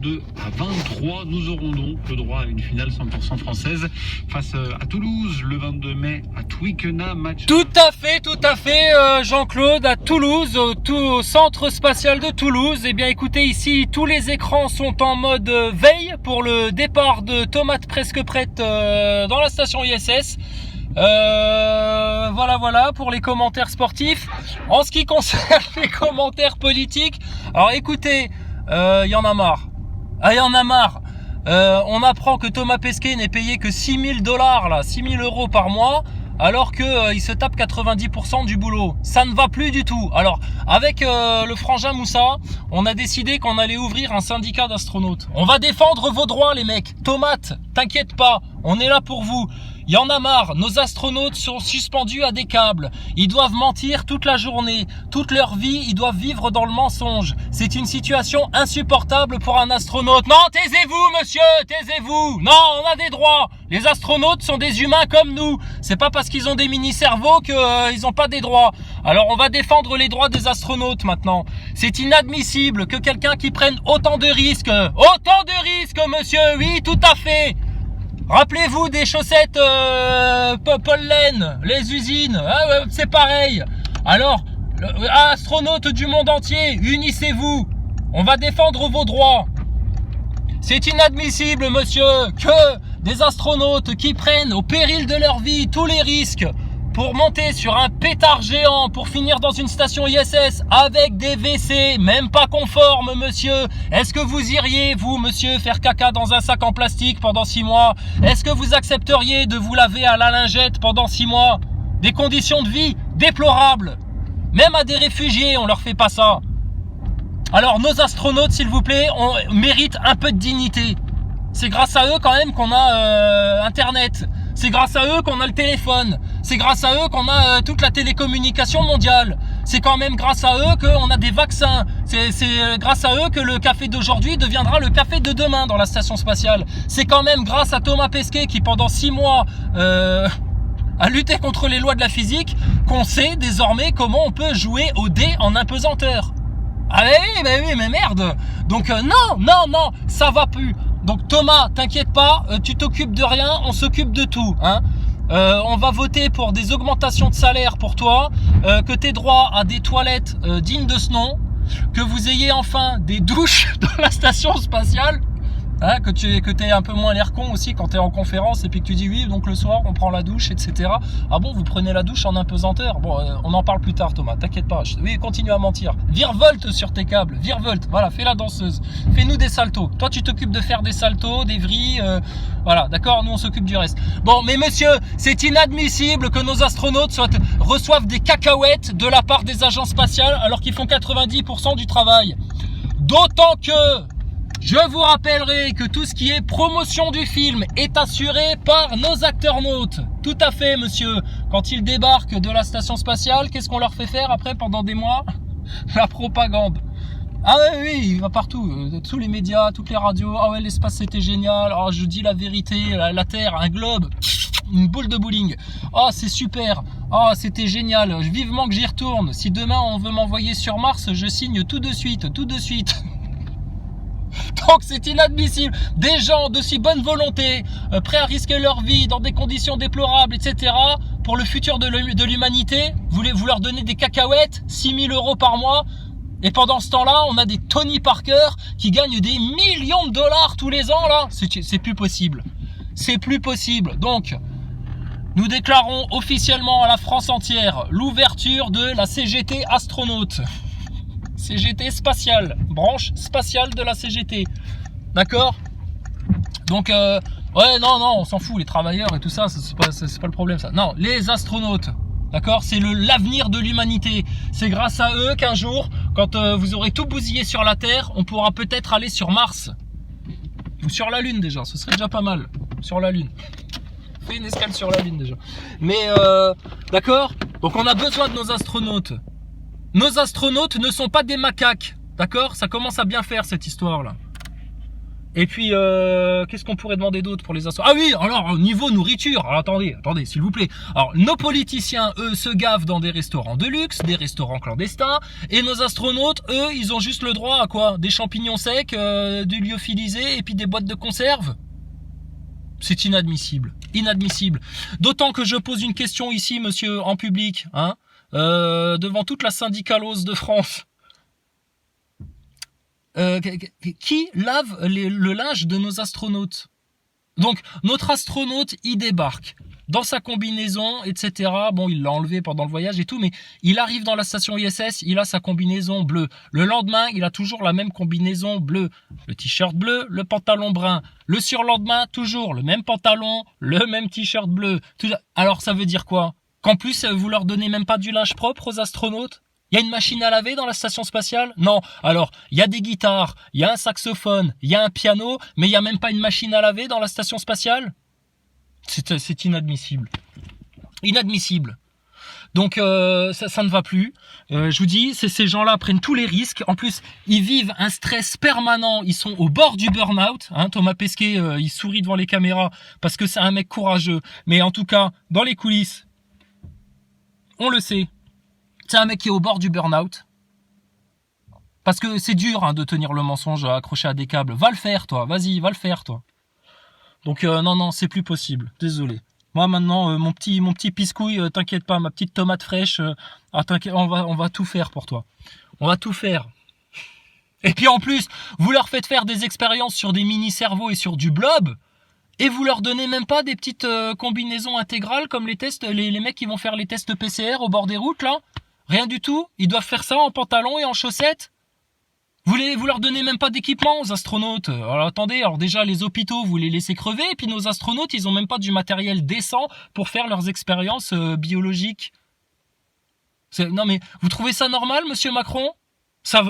2 à 23, nous aurons donc le droit à une finale 100% française face à Toulouse le 22 mai à Twickenham. Match... Tout à fait, Jean-Claude, à Toulouse, au centre spatial de Toulouse. Eh bien, écoutez, ici, tous les écrans sont en mode veille pour le départ de Tomate presque prête dans la station ISS. Voilà pour les commentaires sportifs. En ce qui concerne les commentaires politiques, alors écoutez, y en a marre. Ah, y en a marre. On apprend que Thomas Pesquet n'est payé que 6 000 $, 6 000 € par mois, alors que il se tape 90% du boulot. Ça ne va plus du tout. Alors, avec le frangin Moussa, on a décidé qu'on allait ouvrir un syndicat d'astronautes. On va défendre vos droits, les mecs. Tomate, t'inquiète pas, on est là pour vous. Il y en a marre, nos astronautes sont suspendus à des câbles. Ils doivent mentir toute la journée. Toute leur vie, ils doivent vivre dans le mensonge. C'est une situation insupportable pour un astronaute. Non, taisez-vous, monsieur, taisez-vous. Non, on a des droits. Les astronautes sont des humains comme nous. C'est pas parce qu'ils ont des mini-cerveaux qu'ils n'ont pas des droits. Alors, on va défendre les droits des astronautes maintenant. C'est inadmissible que quelqu'un qui prenne autant de risques. Autant de risques, monsieur, oui, tout à fait. Rappelez-vous des chaussettes pollen, les usines, ah, c'est pareil. Alors, astronautes du monde entier, unissez-vous. On va défendre vos droits. C'est inadmissible, monsieur, que des astronautes qui prennent au péril de leur vie tous les risques pour monter sur un pétard géant, pour finir dans une station ISS avec des WC, même pas conformes, monsieur. Est-ce que vous iriez, vous, monsieur, faire caca dans un sac en plastique pendant 6 mois? Est-ce que vous accepteriez de vous laver à la lingette pendant 6 mois? Des conditions de vie déplorables. Même à des réfugiés, on leur fait pas ça. Alors, nos astronautes, s'il vous plaît, on mérite un peu de dignité. C'est grâce à eux, quand même, qu'on a Internet. C'est grâce à eux qu'on a le téléphone. C'est grâce à eux qu'on a toute la télécommunication mondiale. C'est quand même grâce à eux qu'on a des vaccins. C'est grâce à eux que le café d'aujourd'hui deviendra le café de demain dans la station spatiale. C'est quand même grâce à Thomas Pesquet qui pendant 6 mois a lutté contre les lois de la physique qu'on sait désormais comment on peut jouer au dé en impesanteur. Ah oui, mais merde. Donc non, ça va plus. Donc Thomas, t'inquiète pas, tu t'occupes de rien, on s'occupe de tout, hein. On va voter pour des augmentations de salaire pour toi, que tu aies droit à des toilettes dignes de ce nom, que vous ayez enfin des douches dans la station spatiale, hein, que tu aies un peu moins l'air con aussi quand tu es en conférence et puis que tu dis oui, donc le soir on prend la douche, etc. Ah bon, vous prenez la douche en impesanteur? Bon, on en parle plus tard, Thomas, t'inquiète pas. Oui, continue à mentir. Virevolte sur tes câbles, virevolte, voilà, fais la danseuse. Fais-nous des saltos. Toi, tu t'occupes de faire des saltos, des vrilles, voilà, d'accord, nous on s'occupe du reste. Bon, mais monsieur, c'est inadmissible que nos astronautes reçoivent des cacahuètes de la part des agences spatiales alors qu'ils font 90% du travail. D'autant que je vous rappellerai que tout ce qui est promotion du film est assuré par nos acteurs-nautes. Tout à fait, monsieur. Quand ils débarquent de la station spatiale, qu'est-ce qu'on leur fait faire après pendant des mois? La propagande. Ah oui, il va partout. Tous les médias, toutes les radios. Ah ouais, l'espace c'était génial. Ah, je dis la vérité. La Terre, un globe. Une boule de bowling. Ah, c'est super. Ah, c'était génial. Vivement que j'y retourne. Si demain on veut m'envoyer sur Mars, je signe tout de suite. Donc c'est inadmissible. Des gens de si bonne volonté, prêts à risquer leur vie dans des conditions déplorables, etc. pour le futur de l'humanité, vous leur donnez des cacahuètes, 6 000 € par mois. Et pendant ce temps-là, on a des Tony Parker qui gagnent des millions de dollars tous les ans, là. C'est plus possible. C'est plus possible. Donc, nous déclarons officiellement à la France entière l'ouverture de la CGT astronaute. CGT spatiale, branche spatiale de la CGT. D'accord? Donc, ouais, non, on s'en fout, les travailleurs et tout ça, c'est pas le problème, ça. Non, les astronautes, d'accord? C'est l'avenir de l'humanité. C'est grâce à eux qu'un jour, quand vous aurez tout bousillé sur la Terre, on pourra peut-être aller sur Mars. Ou sur la Lune, déjà, ce serait déjà pas mal. Sur la Lune. Fais une escale sur la Lune, déjà. Mais, d'accord? Donc, on a besoin de nos astronautes. Nos astronautes ne sont pas des macaques, d'accord? Ça commence à bien faire cette histoire-là. Et puis, qu'est-ce qu'on pourrait demander d'autre pour les astronautes? Ah oui, alors, niveau nourriture, alors, attendez, s'il vous plaît. Alors, nos politiciens, eux, se gavent dans des restaurants de luxe, des restaurants clandestins, et nos astronautes, eux, ils ont juste le droit à quoi? Des champignons secs, du lyophilisé, et puis des boîtes de conserve. C'est inadmissible, inadmissible. D'autant que je pose une question ici, monsieur, en public, hein, devant toute la syndicalose de France. Qui lave le linge de nos astronautes? Donc, notre astronaute, il débarque dans sa combinaison, etc. Bon, il l'a enlevé pendant le voyage et tout, mais il arrive dans la station ISS, il a sa combinaison bleue. Le lendemain, il a toujours la même combinaison bleue. Le t-shirt bleu, le pantalon brun. Le surlendemain, toujours le même pantalon, le même t-shirt bleu. Alors, ça veut dire quoi? Qu'en plus, vous leur donnez même pas du linge propre aux astronautes? Il y a une machine à laver dans la station spatiale? Non. Alors, il y a des guitares, il y a un saxophone, il y a un piano, mais il n'y a même pas une machine à laver dans la station spatiale? C'est inadmissible. Inadmissible. Donc, ça ne va plus. Je vous dis, ces gens-là prennent tous les risques. En plus, ils vivent un stress permanent. Ils sont au bord du burn-out. Hein, Thomas Pesquet, il sourit devant les caméras parce que c'est un mec courageux. Mais en tout cas, dans les coulisses, on le sait. C'est un mec qui est au bord du burn-out. Parce que c'est dur hein, de tenir le mensonge accroché à des câbles. Va le faire, toi. Vas-y, va le faire, toi. Donc, non, c'est plus possible. Désolé. Moi, maintenant, mon petit piscouille, t'inquiète pas, ma petite tomate fraîche, t'inquiète, on va tout faire pour toi. On va tout faire. Et puis, en plus, vous leur faites faire des expériences sur des mini-cerveaux et sur du blob, et vous leur donnez même pas des petites combinaisons intégrales comme les tests, les mecs qui vont faire les tests PCR au bord des routes, là. Rien du tout. Ils doivent faire ça en pantalon et en chaussettes. Vous leur donnez même pas d'équipement aux astronautes. Alors attendez, alors déjà les hôpitaux, vous les laissez crever, et puis nos astronautes, ils ont même pas du matériel décent pour faire leurs expériences biologiques. Non mais, vous trouvez ça normal, monsieur Macron?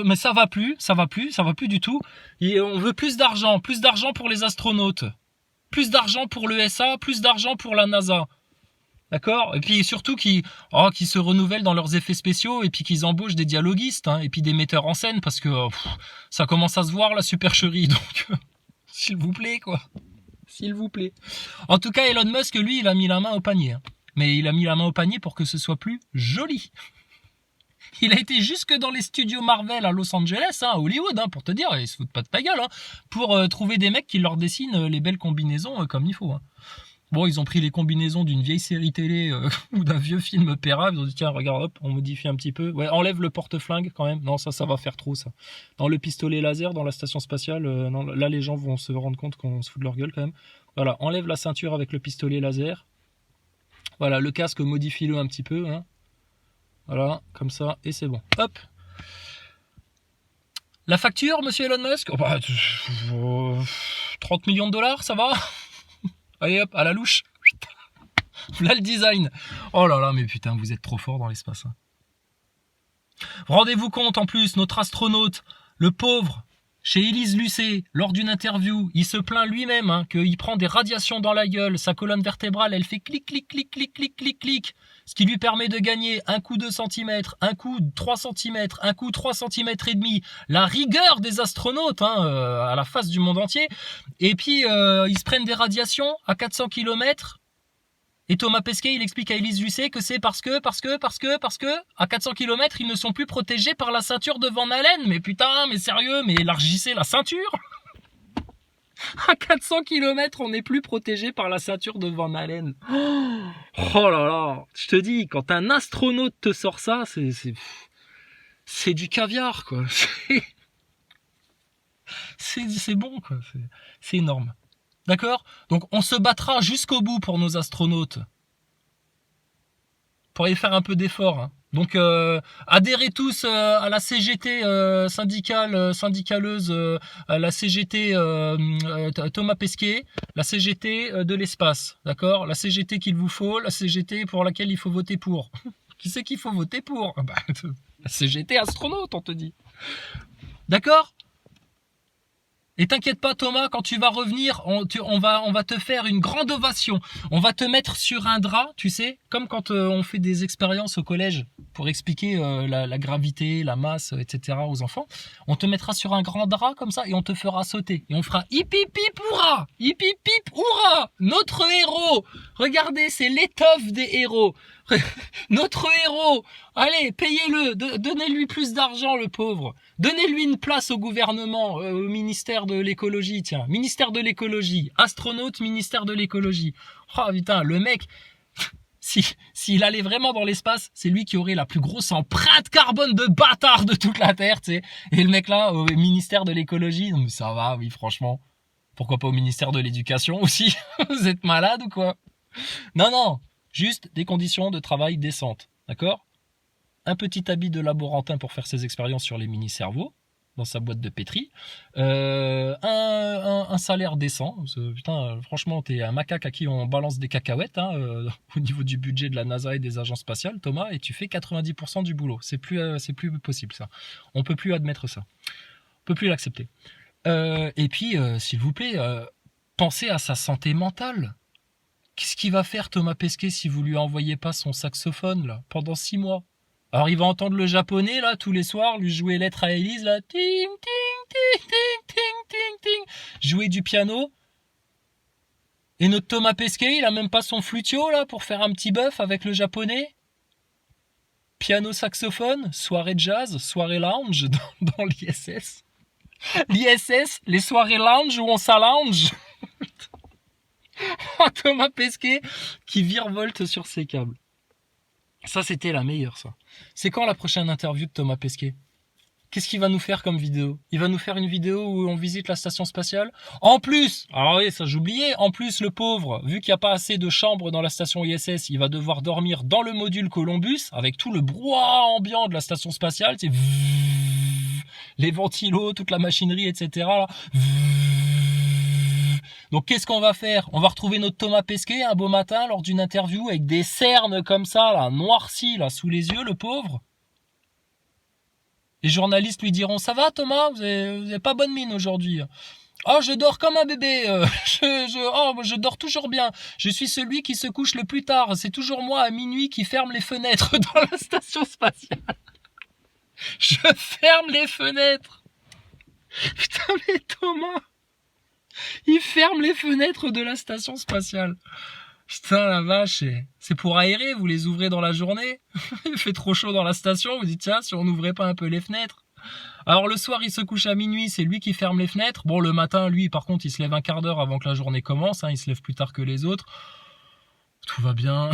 Mais ça va plus du tout. Et on veut plus d'argent pour les astronautes. Plus d'argent pour l'ESA, plus d'argent pour la NASA. D'accord? Et puis surtout qui se renouvellent dans leurs effets spéciaux et puis qu'ils embauchent des dialoguistes hein, et puis des metteurs en scène parce que ça commence à se voir la supercherie donc s'il vous plaît quoi. S'il vous plaît. En tout cas Elon Musk lui il a mis la main au panier. Hein. Mais il a mis la main au panier pour que ce soit plus joli. Il a été jusque dans les studios Marvel à Los Angeles, hein, à Hollywood, hein, pour te dire, ils se foutent pas de ta gueule, hein, pour trouver des mecs qui leur dessinent les belles combinaisons comme il faut. Hein. Bon, ils ont pris les combinaisons d'une vieille série télé ou d'un vieux film opéra. Ils ont dit, tiens, regarde, hop, on modifie un petit peu. Ouais, enlève le porte-flingue quand même. Non, ça va faire trop, ça. Dans le pistolet laser, dans la station spatiale, non, là, les gens vont se rendre compte qu'on se fout de leur gueule quand même. Voilà, enlève la ceinture avec le pistolet laser. Voilà, le casque, modifie-le un petit peu. Hein. Voilà, comme ça, et c'est bon. Hop. La facture, monsieur Elon Musk 30 millions de dollars, ça va? Allez hop, à la louche. Là le design. Oh là là, mais putain, vous êtes trop fort dans l'espace. Hein. Rendez-vous compte en plus, notre astronaute, le pauvre, chez Élise Lucet, lors d'une interview, il se plaint lui-même hein, qu'il prend des radiations dans la gueule, sa colonne vertébrale, elle fait clic, clic, clic, clic, clic, clic, clic, ce qui lui permet de gagner un coup 2 cm, un coup 3 cm, un coup 3 cm et demi, la rigueur des astronautes hein, à la face du monde entier, et puis ils se prennent des radiations à 400 km. Et Thomas Pesquet, il explique à Élise Lucet que c'est parce que, à 400 km, ils ne sont plus protégés par la ceinture de Van Allen. Mais putain, mais sérieux, mais élargissez la ceinture. À 400 km, on n'est plus protégé par la ceinture de Van Allen. Oh là là, je te dis, quand un astronaute te sort ça, c'est du caviar, quoi. C'est bon, quoi. C'est énorme. D'accord? Donc on se battra jusqu'au bout pour nos astronautes. Pour y faire un peu d'effort. Hein. Donc adhérez tous à la CGT syndicaleuse, à la CGT Thomas Pesquet, la CGT de l'espace. D'accord? La CGT qu'il vous faut, la CGT pour laquelle il faut voter pour. Qui c'est qu'il faut voter pour? Bah, la CGT astronaute, on te dit. D'accord? Et t'inquiète pas Thomas, quand tu vas revenir, on va te faire une grande ovation. On va te mettre sur un drap, tu sais, comme quand on fait des expériences au collège. pour expliquer la gravité, la masse, etc. aux enfants. On te mettra sur un grand drap comme ça et on te fera sauter. Et on fera hip hip hip hurrah, hip hip hip hurrah, notre héros. Regardez, c'est l'étoffe des héros. Notre héros. Allez, payez-le, donnez-lui plus d'argent, le pauvre. Donnez-lui une place au gouvernement, au ministère de l'écologie, tiens. Ministère de l'écologie, astronaute, ministère de l'écologie. Oh putain, le mec, s'il allait vraiment dans l'espace, c'est lui qui aurait la plus grosse empreinte carbone de bâtard de toute la Terre, tu sais. Et le mec là, au ministère de l'écologie, non mais ça va, oui, franchement. Pourquoi pas au ministère de l'éducation aussi? Vous êtes malade ou quoi? Non, juste des conditions de travail décentes, d'accord? Un petit habit de laborantin pour faire ses expériences sur les mini-cerveaux dans sa boîte de pétri, un salaire décent. Putain, franchement, t'es un macaque à qui on balance des cacahuètes au niveau du budget de la NASA et des agences spatiales, Thomas, et tu fais 90% du boulot. C'est plus possible ça. On peut plus admettre ça. On peut plus l'accepter. Et puis, s'il vous plaît, pensez à sa santé mentale. Qu'est-ce qu'il va faire Thomas Pesquet si vous lui envoyez pas son saxophone là pendant 6 mois? Alors il va entendre le japonais là tous les soirs, lui jouer Lettre à Élise là, ting ting ting ting ting ting ting, jouer du piano. Et notre Thomas Pesquet, il a même pas son flutio là pour faire un petit bœuf avec le japonais. Piano saxophone, soirée jazz, soirée lounge dans l'ISS. L'ISS, les soirées lounge où on s'allonge. Thomas Pesquet qui virevolte sur ses câbles. Ça, c'était la meilleure, ça. C'est quand la prochaine interview de Thomas Pesquet? Qu'est-ce qu'il va nous faire comme vidéo? Il va nous faire une vidéo où on visite la station spatiale? En plus, alors oui, ça j'oubliais, en plus, le pauvre, vu qu'il n'y a pas assez de chambres dans la station ISS, il va devoir dormir dans le module Columbus, avec tout le brouhaha ambiant de la station spatiale, c'est les ventilos, toute la machinerie, etc. Là. Donc qu'est-ce qu'on va faire? On va retrouver notre Thomas Pesquet un beau matin lors d'une interview avec des cernes comme ça, là, noircies là, sous les yeux, le pauvre. Les journalistes lui diront: ça va Thomas, vous avez pas bonne mine aujourd'hui. Oh, je dors comme un bébé, je dors toujours bien. Je suis celui qui se couche le plus tard. C'est toujours moi à minuit qui ferme les fenêtres dans la station spatiale. Je ferme les fenêtres. Putain mais Thomas, il ferme les fenêtres de la station spatiale. Putain la vache, c'est pour aérer, vous les ouvrez dans la journée. Il fait trop chaud dans la station, vous dites tiens, si on n'ouvrait pas un peu les fenêtres. Alors le soir il se couche à minuit, c'est lui qui ferme les fenêtres. Bon le matin lui par contre il se lève un quart d'heure avant que la journée commence, il se lève plus tard que les autres. Tout va bien.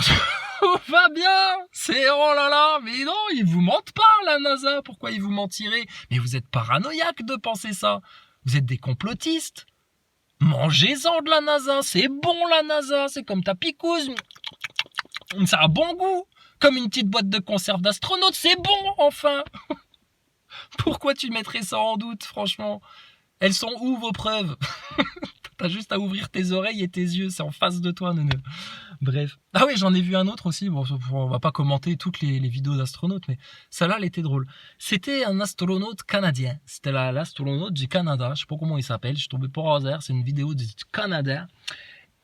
Tout va bien. C'est oh là là, mais non, ils vous mentent pas la NASA, pourquoi ils vous mentiraient? Mais vous êtes paranoïaque de penser ça. Vous êtes des complotistes. Mangez-en de la NASA, c'est bon la NASA, c'est comme ta picouse, ça a bon goût, comme une petite boîte de conserve d'astronaute, c'est bon enfin. Pourquoi tu mettrais ça en doute, franchement? Elles sont où vos preuves? T'as juste à ouvrir tes oreilles et tes yeux, c'est en face de toi, neuneu. Bref. Ah oui, j'en ai vu un autre aussi. Bon, on va pas commenter toutes les vidéos d'astronautes, mais celle-là, elle était drôle. C'était un astronaute canadien. C'était l'astronaute du Canada. Je sais pas comment il s'appelle. Je suis tombé par hasard. C'est une vidéo du Canada.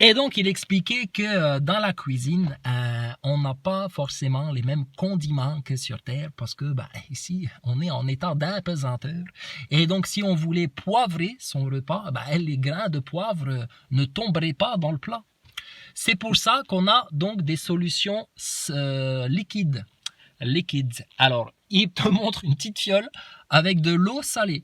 Et donc, il expliquait que dans la cuisine, on n'a pas forcément les mêmes condiments que sur Terre parce que ici, on est en état d'apesanteur. Et donc, si on voulait poivrer son repas, les grains de poivre ne tomberaient pas dans le plat. C'est pour ça qu'on a donc des solutions liquides. Alors, il te montre une petite fiole avec de l'eau salée.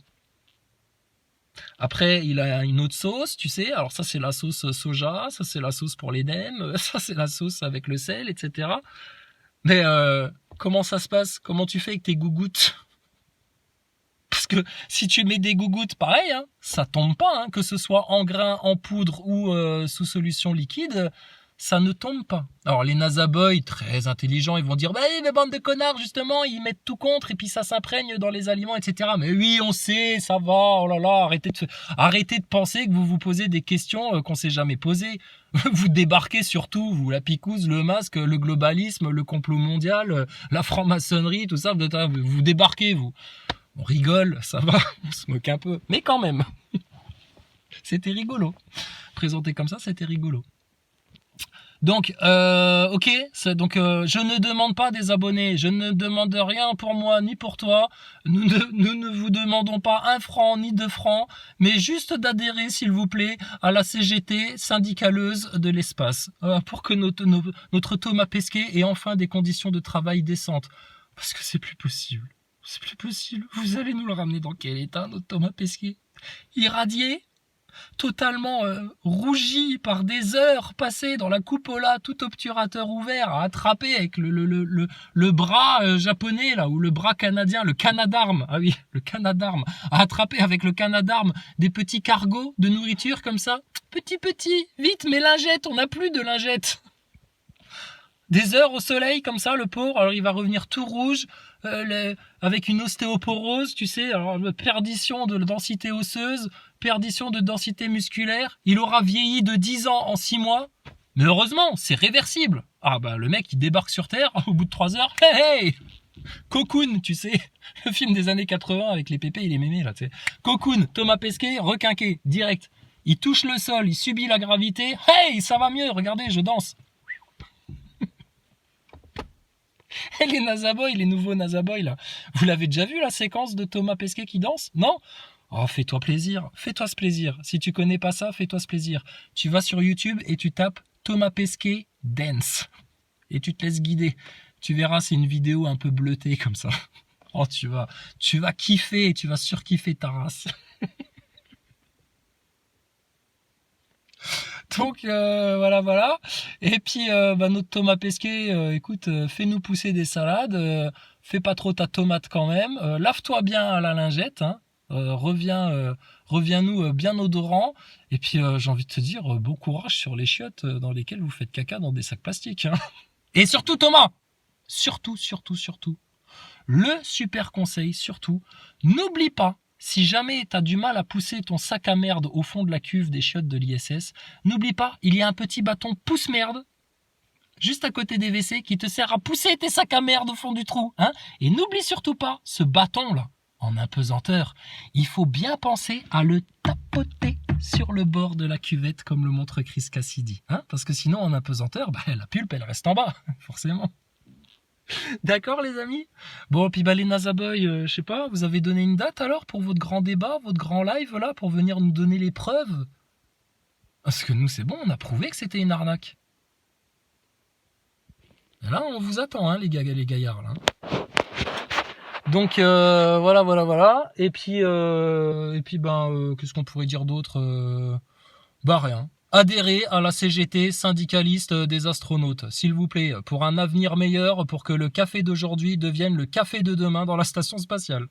Après, il a une autre sauce, tu sais. Alors ça, c'est la sauce soja, ça, c'est la sauce pour les nems, ça, c'est la sauce avec le sel, etc. Mais comment ça se passe? Comment tu fais avec tes gougouttes? Parce que si tu mets des gougouttes, pareil, ça tombe pas, que ce soit en grains, en poudre ou sous solution liquide, ça ne tombe pas. Alors les NASA boys, très intelligents, ils vont dire mais bande de connards, justement, ils mettent tout contre et puis ça s'imprègne dans les aliments, etc. Mais oui, on sait, ça va, oh là là, arrêtez de penser que vous vous posez des questions qu'on s'est jamais posées. Vous débarquez sur tout, vous, la picouse, le masque, le globalisme, le complot mondial, la franc-maçonnerie, tout ça, vous débarquez, vous. On rigole, ça va, on se moque un peu, mais quand même. C'était rigolo. Présenté comme ça, c'était rigolo. Donc, ok, je ne demande pas des abonnés, je ne demande rien pour moi ni pour toi, nous ne vous demandons pas 1 franc ni 2 francs, mais juste d'adhérer, s'il vous plaît, à la CGT, syndicaleuse de l'espace, pour que notre Thomas Pesquet ait enfin des conditions de travail décentes. Parce que c'est plus possible. C'est plus possible. Vous allez nous le ramener dans quel état, notre Thomas Pesquet? Irradié, totalement rougi par des heures passées dans la coupola, tout obturateur ouvert, à attraper avec le bras japonais, là, ou le bras canadien, le canadarme, ah oui, le canadarme, à attraper avec le canadarme des petits cargos de nourriture comme ça. Petit, vite, mes lingettes, on n'a plus de lingettes. Des heures au soleil comme ça, le pauvre, alors il va revenir tout rouge, avec une ostéoporose, tu sais, alors perdition de densité osseuse, perdition de densité musculaire. Il aura vieilli de 10 ans en 6 mois, mais heureusement, c'est réversible. Ah bah le mec il débarque sur Terre au bout de 3 heures, hey Cocoon, tu sais, le film des années 80 avec les pépés et les mémés là, tu sais. Cocoon, Thomas Pesquet, requinqué, direct. Il touche le sol, il subit la gravité, hey, ça va mieux, regardez, je danse. Et les Nazaboys, les nouveaux Nazaboys là, vous l'avez déjà vu la séquence de Thomas Pesquet qui danse? Non? Oh, fais-toi plaisir, fais-toi ce plaisir. Si tu connais pas ça, fais-toi ce plaisir. Tu vas sur YouTube et tu tapes Thomas Pesquet dance et tu te laisses guider. Tu verras, c'est une vidéo un peu bleutée comme ça. Oh, tu vas kiffer, tu vas surkiffer ta race. Donc voilà. Et puis notre Thomas Pesquet, écoute, fais-nous pousser des salades, fais pas trop ta tomate quand même, lave-toi bien à la lingette, hein, reviens-nous bien odorant. Et puis j'ai envie de te dire, bon courage sur les chiottes dans lesquelles vous faites caca dans des sacs plastiques. Hein. Et surtout Thomas, surtout, le super conseil, surtout, n'oublie pas. Si jamais t'as du mal à pousser ton sac à merde au fond de la cuve des chiottes de l'ISS, n'oublie pas, il y a un petit bâton pousse-merde juste à côté des WC qui te sert à pousser tes sacs à merde au fond du trou. Hein. Et n'oublie surtout pas, ce bâton-là, en apesanteur, il faut bien penser à le tapoter sur le bord de la cuvette comme le montre Chris Cassidy. Hein. Parce que sinon, en apesanteur, la pulpe, elle reste en bas, forcément. D'accord les amis? Bon, puis les Nazaboys, je sais pas, vous avez donné une date alors pour votre grand débat, votre grand live là, pour venir nous donner les preuves? Parce que nous c'est bon, on a prouvé que c'était une arnaque. Et là on vous attend hein les gaillards là. Donc voilà. Et puis qu'est-ce qu'on pourrait dire d'autre? Rien. Adhérez à la CGT, syndicaliste des astronautes, s'il vous plaît, pour un avenir meilleur, pour que le café d'aujourd'hui devienne le café de demain dans la station spatiale.